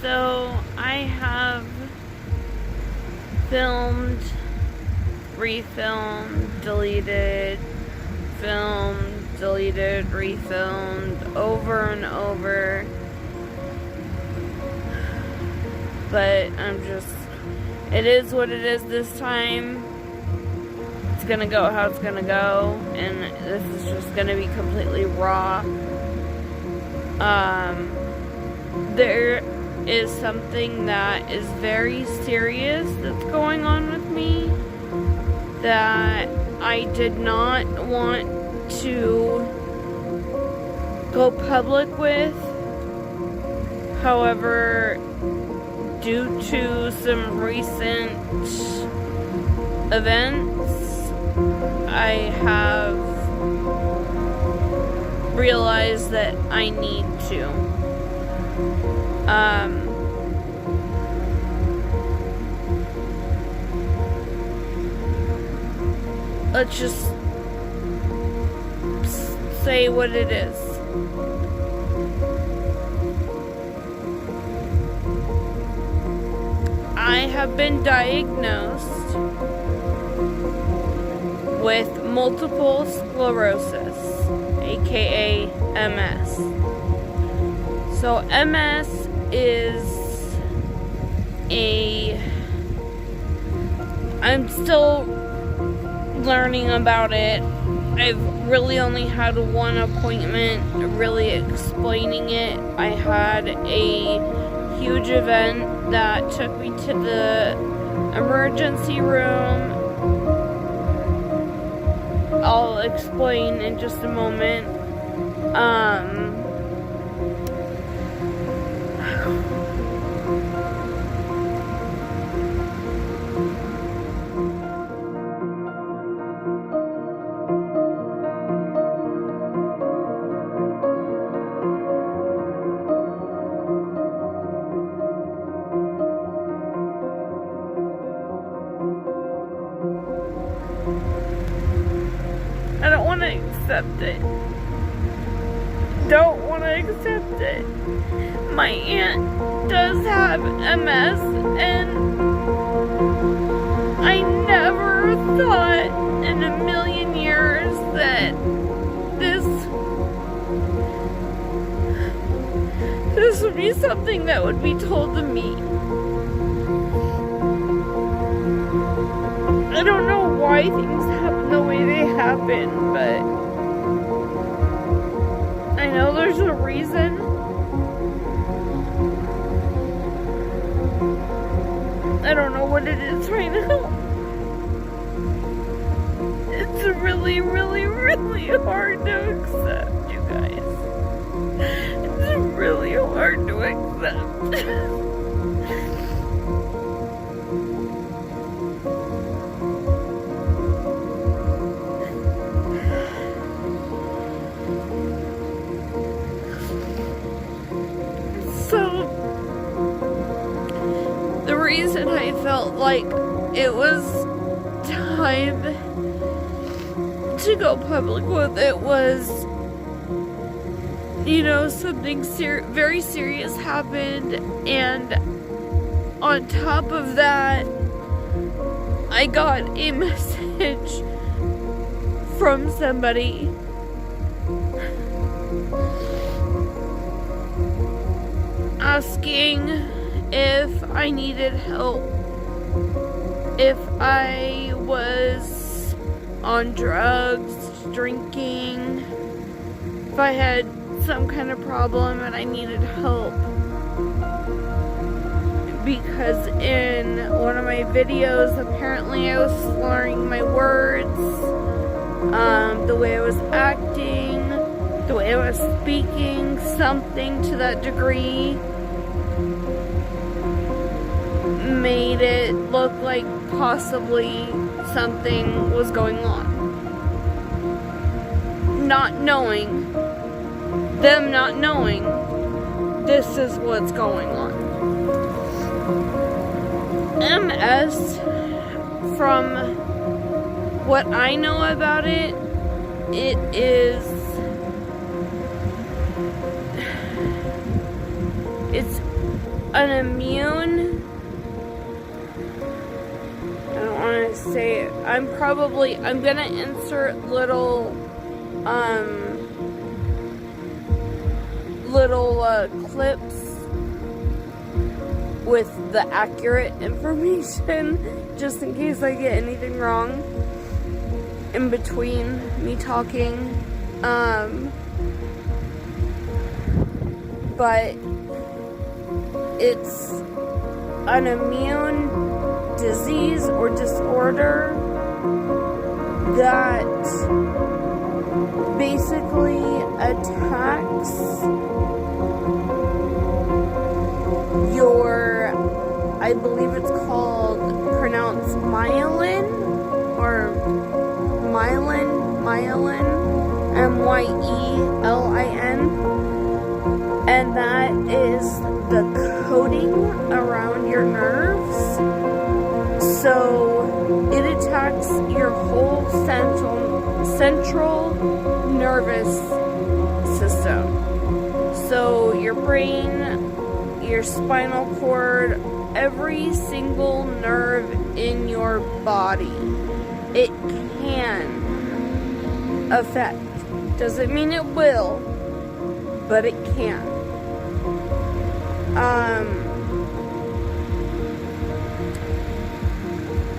So I have filmed, refilmed, deleted, filmed, deleted, refilmed over and over. But it is what it is this time. It's gonna go how it's gonna go, and this is just gonna be completely raw. There is something that is very serious that's going on with me that I did not want to go public with. However, due to some recent events, I have realized that I need to. Let's just say what it is. I have been diagnosed with multiple sclerosis, aka MS. So MS is I'm still learning about it. I've really only had one appointment really explaining it. I had a huge event that took me to the emergency room. I'll explain in just a moment. I don't want to accept it. Don't want to accept it. My aunt does have MS, and I never thought in a million years that this would be something that would be told to me. I don't know why things happen the way they happen, but I know there's a reason. I don't know what it is right now. It's really, really, really hard to accept, you guys. It's really hard to accept. So, the reason I felt like it was time to go public with it was, something very serious happened, and on top of that, I got a message from somebody asking if I needed help, if I was on drugs, drinking, if I had some kind of problem and I needed help. Because in one of my videos, apparently I was slurring my words, the way I was acting, the way I was speaking, something to that degree made it look like possibly something was going on. Them not knowing this is what's going on. MS, from what I know about it, an immune, I don't want to say it, I'm gonna insert little clips with the accurate information, just in case I get anything wrong in between me talking. But it's an immune disease or disorder that basically attacks your, I believe it's called, pronounced myelin, or myelin, M-Y-E-L-I-N, and that is the coating around your nerves. So it attacks your whole central nervous system. So your brain, your spinal cord, every single nerve in your body, it can affect. Doesn't mean it will, but it can.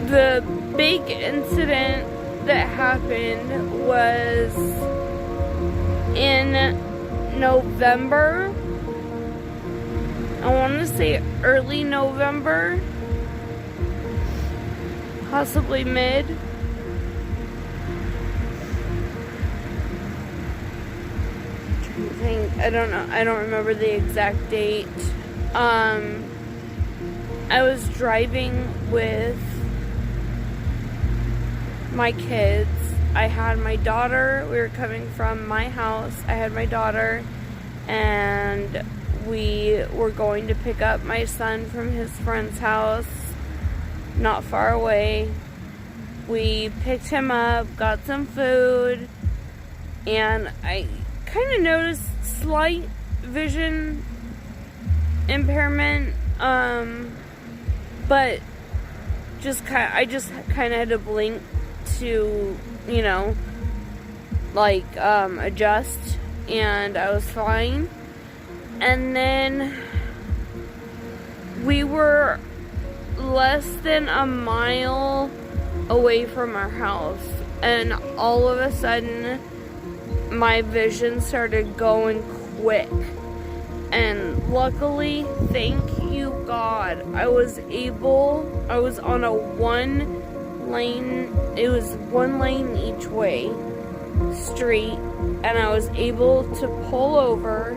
The big incident that happened was in November. I want to say early November, possibly mid. I'm trying to think. I don't know. I don't remember the exact date. I was driving with my kids. I had my daughter. We were coming from my house. I had my daughter, and we were going to pick up my son from his friend's house not far away. We picked him up, got some food, and I kind of noticed slight vision impairment, but I just kind of had to blink to, adjust, and I was fine. And then we were less than a mile away from our house, and all of a sudden my vision started going quick. And luckily, thank you God, I was on a one lane, it was one lane each way street, and I was able to pull over.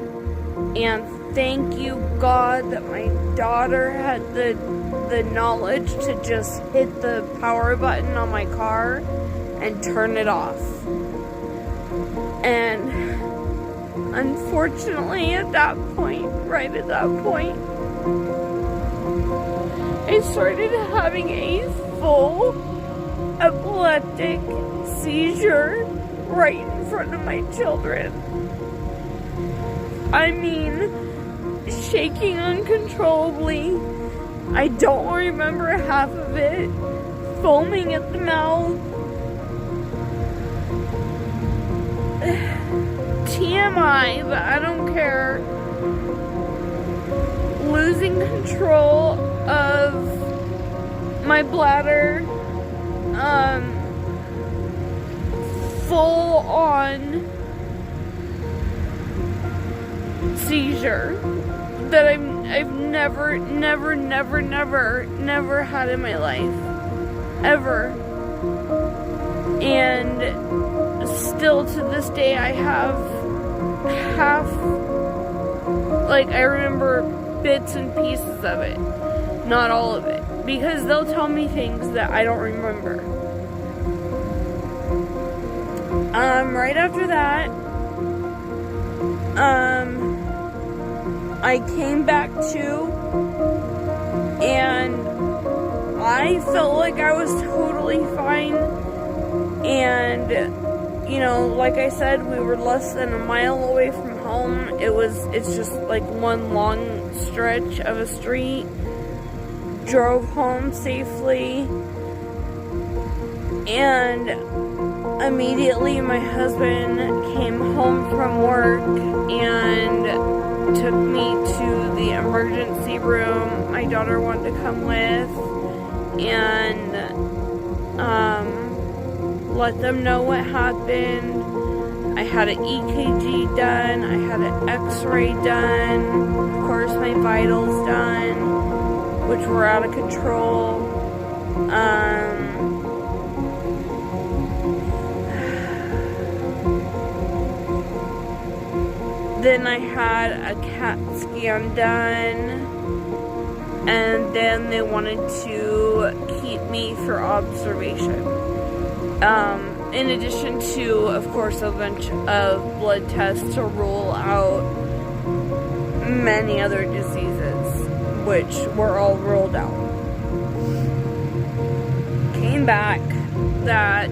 And thank you God that my daughter had the knowledge to just hit the power button on my car and turn it off. And unfortunately right at that point, I started having a full epileptic seizure right in front of my children. I mean, shaking uncontrollably. I don't remember half of it. Foaming at the mouth. TMI, but I don't care. Losing control of my bladder. Full on seizure that I've never had in my life, ever. And still to this day I have I remember bits and pieces of it, not all of it, because they'll tell me things that I don't remember. Right after that, I came back to, and I felt like I was totally fine. And, like I said, we were less than a mile away from home. It's just like one long stretch of a street, drove home safely, and immediately my husband came home from work and took me to the emergency room. My daughter wanted to come with, and let them know what happened. I had an EKG done, I had an X-ray done, of course my vitals done, which were out of control. Then I had a CAT scan done, and then they wanted to keep me for observation. In addition to, of course, a bunch of blood tests to rule out many other diseases, which were all ruled out. Came back that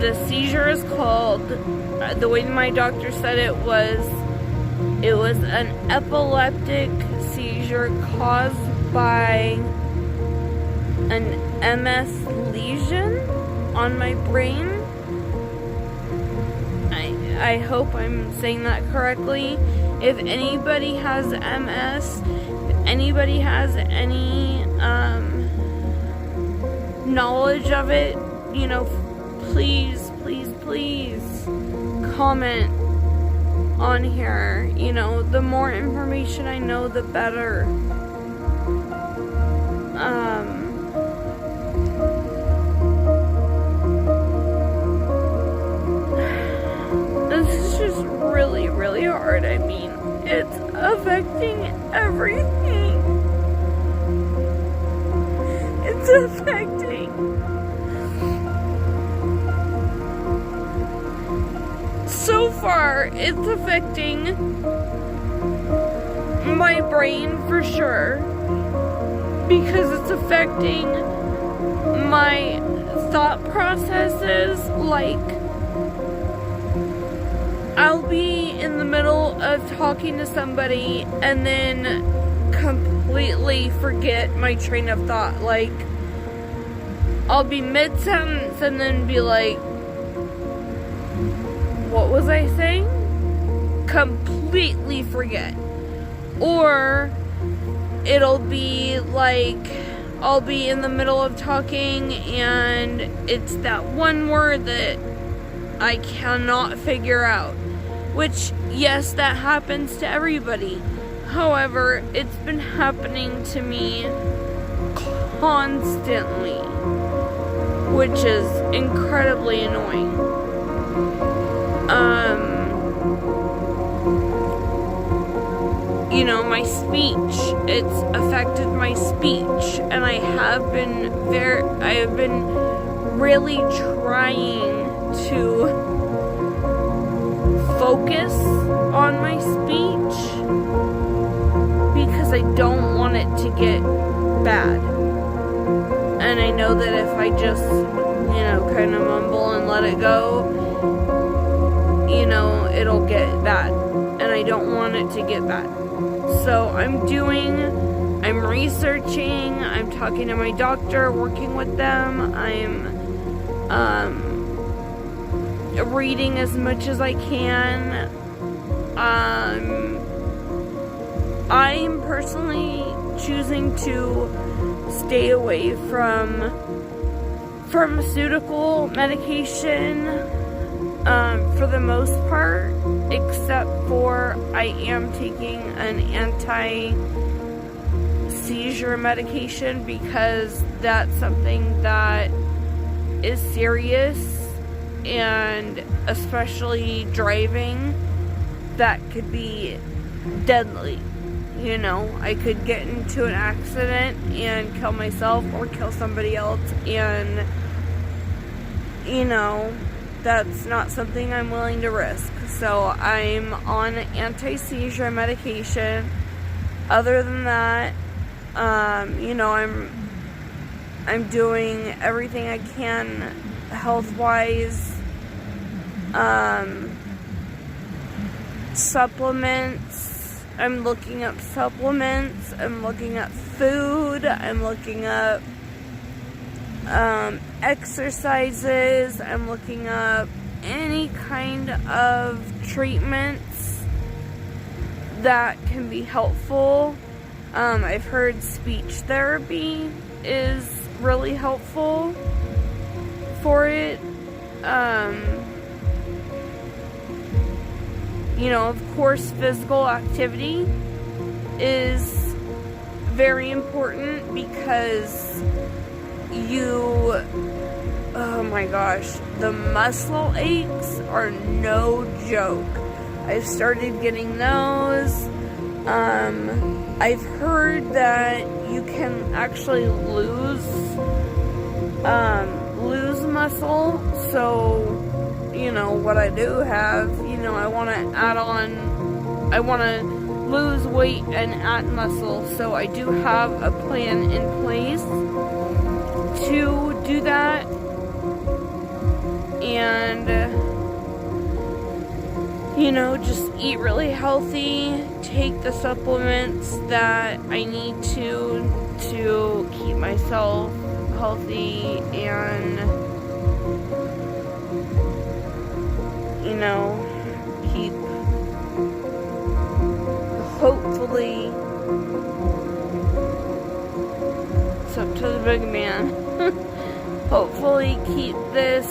the seizure is called, the way my doctor said it was an epileptic seizure caused by an MS lesion on my brain. I hope I'm saying that correctly. If anybody has MS, if anybody has any knowledge of it, you know, please comment on here. You know, the more information I know, the better. This is just really, really hard. I mean, it's affecting everything. It's affecting so far, it's affecting my brain for sure, because it's affecting my thought processes. Like, I'll be in the middle of talking to somebody and then completely forget my train of thought. Like, I'll be mid-sentence and then be like, what was I saying? Completely forget. Or it'll be like, I'll be in the middle of talking and it's that one word that I cannot figure out. Which, yes, that happens to everybody. However, it's been happening to me constantly, which is incredibly annoying. You know, my speech, it's affected my speech, and I have been really trying to focus on my speech because I don't want it to get bad. And I know that if I just, you know, kind of mumble and let it go, you know, it'll get bad. And I don't want it to get bad. So I'm researching, I'm talking to my doctor, working with them, I'm reading as much as I can. I'm personally choosing to stay away from pharmaceutical medication for the most part, except for I am taking an anti-seizure medication because that's something that is serious, and especially driving, that could be deadly. You know, I could get into an accident and kill myself or kill somebody else, and, you know, that's not something I'm willing to risk. So I'm on anti-seizure medication. Other than that, you know, I'm doing everything I can health-wise Supplements. I'm looking up supplements. I'm looking up food. I'm looking up exercises. I'm looking up any kind of treatments that can be helpful. I've heard speech therapy is really helpful for it. Of course, physical activity is very important because oh my gosh, the muscle aches are no joke. I've started getting those. I've heard that you can actually lose muscle. So, what I do have, I want to lose weight and add muscle. So I do have a plan in place to do that. And, just eat really healthy, take the supplements that I need to keep myself healthy, and, keep, hopefully, it's up to the big man, hopefully keep this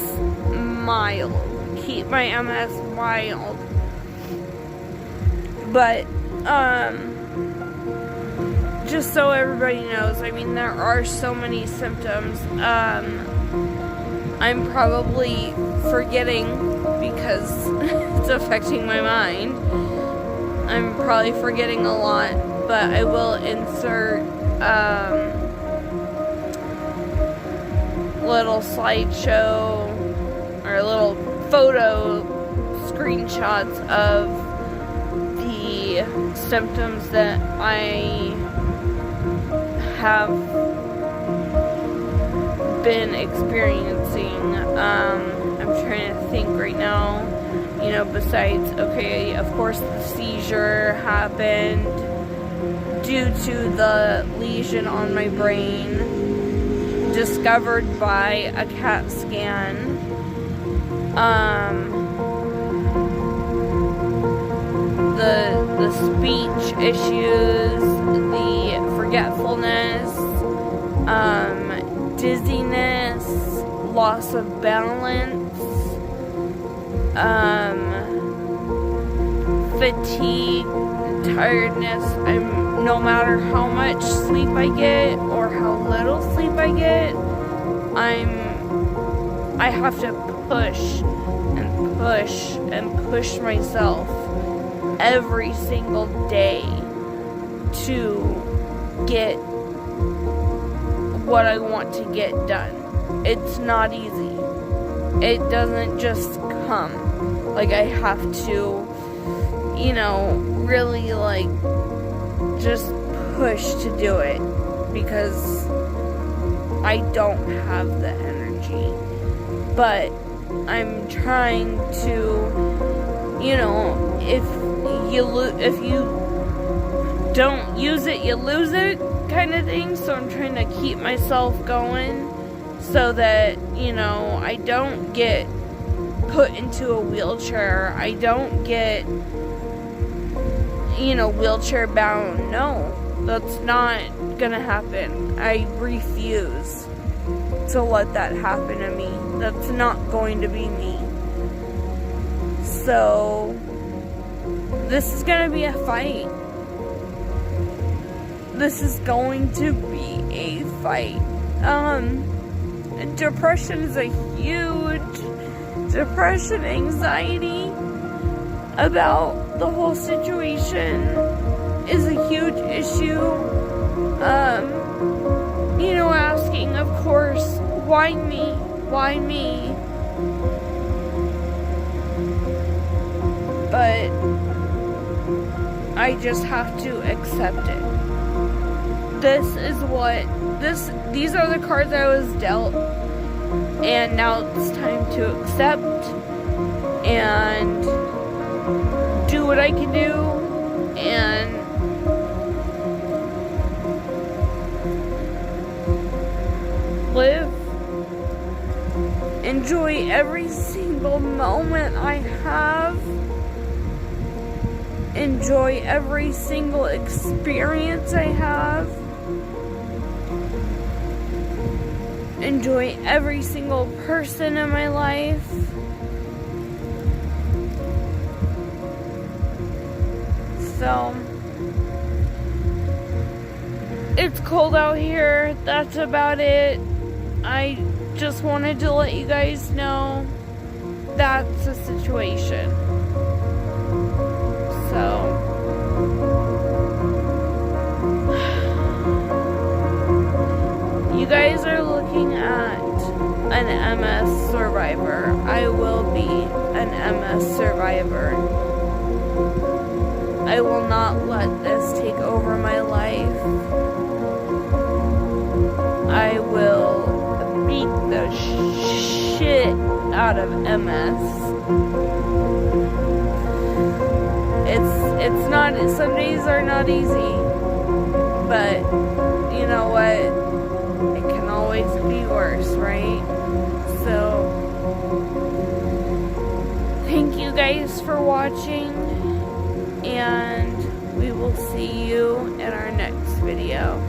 mild, keep my MS mild. But, just so everybody knows, there are so many symptoms. I'm probably forgetting because it's affecting my mind. I'm probably forgetting a lot, but I will insert, little slideshow or little photo screenshots of the symptoms that I have been experiencing. I'm trying to think right now, besides, okay, of course the seizure happened due to the lesion on my brain, discovered by a CAT scan. The speech issues, the forgetfulness, dizziness, loss of balance, fatigue, tiredness. No matter how much sleep I get or how little sleep I get, I have to push and push and push myself every single day to get what I want to get done. It's not easy. It doesn't just come. Like, I have to, really, just push to do it because I don't have the energy. But I'm trying to, if you don't use it, you lose it kind of thing. So I'm trying to keep myself going so that, I don't get put into a wheelchair. I don't get, wheelchair bound. No, that's not gonna happen. I refuse to let that happen to me. That's not going to be me. So this is gonna be a fight. This is going to be a fight. Depression is a huge anxiety about the whole situation is a huge issue. Asking, of course, why me? Why me? But I just have to accept it. These are the cards I was dealt, and now it's time to accept and do what I can do and live. Enjoy every single moment I have. Enjoy every single experience I have. Enjoy every single person in my life. So, it's cold out here. That's about it. I just wanted to let you guys know that's the situation. So, you guys are looking at an MS survivor. I will be an MS survivor. I will not let this take over my life. I will beat the shit out of MS. It's not, some days are not easy, but you know what, it can always be worse, right? So, thank you guys for watching, and we will see you in our next video.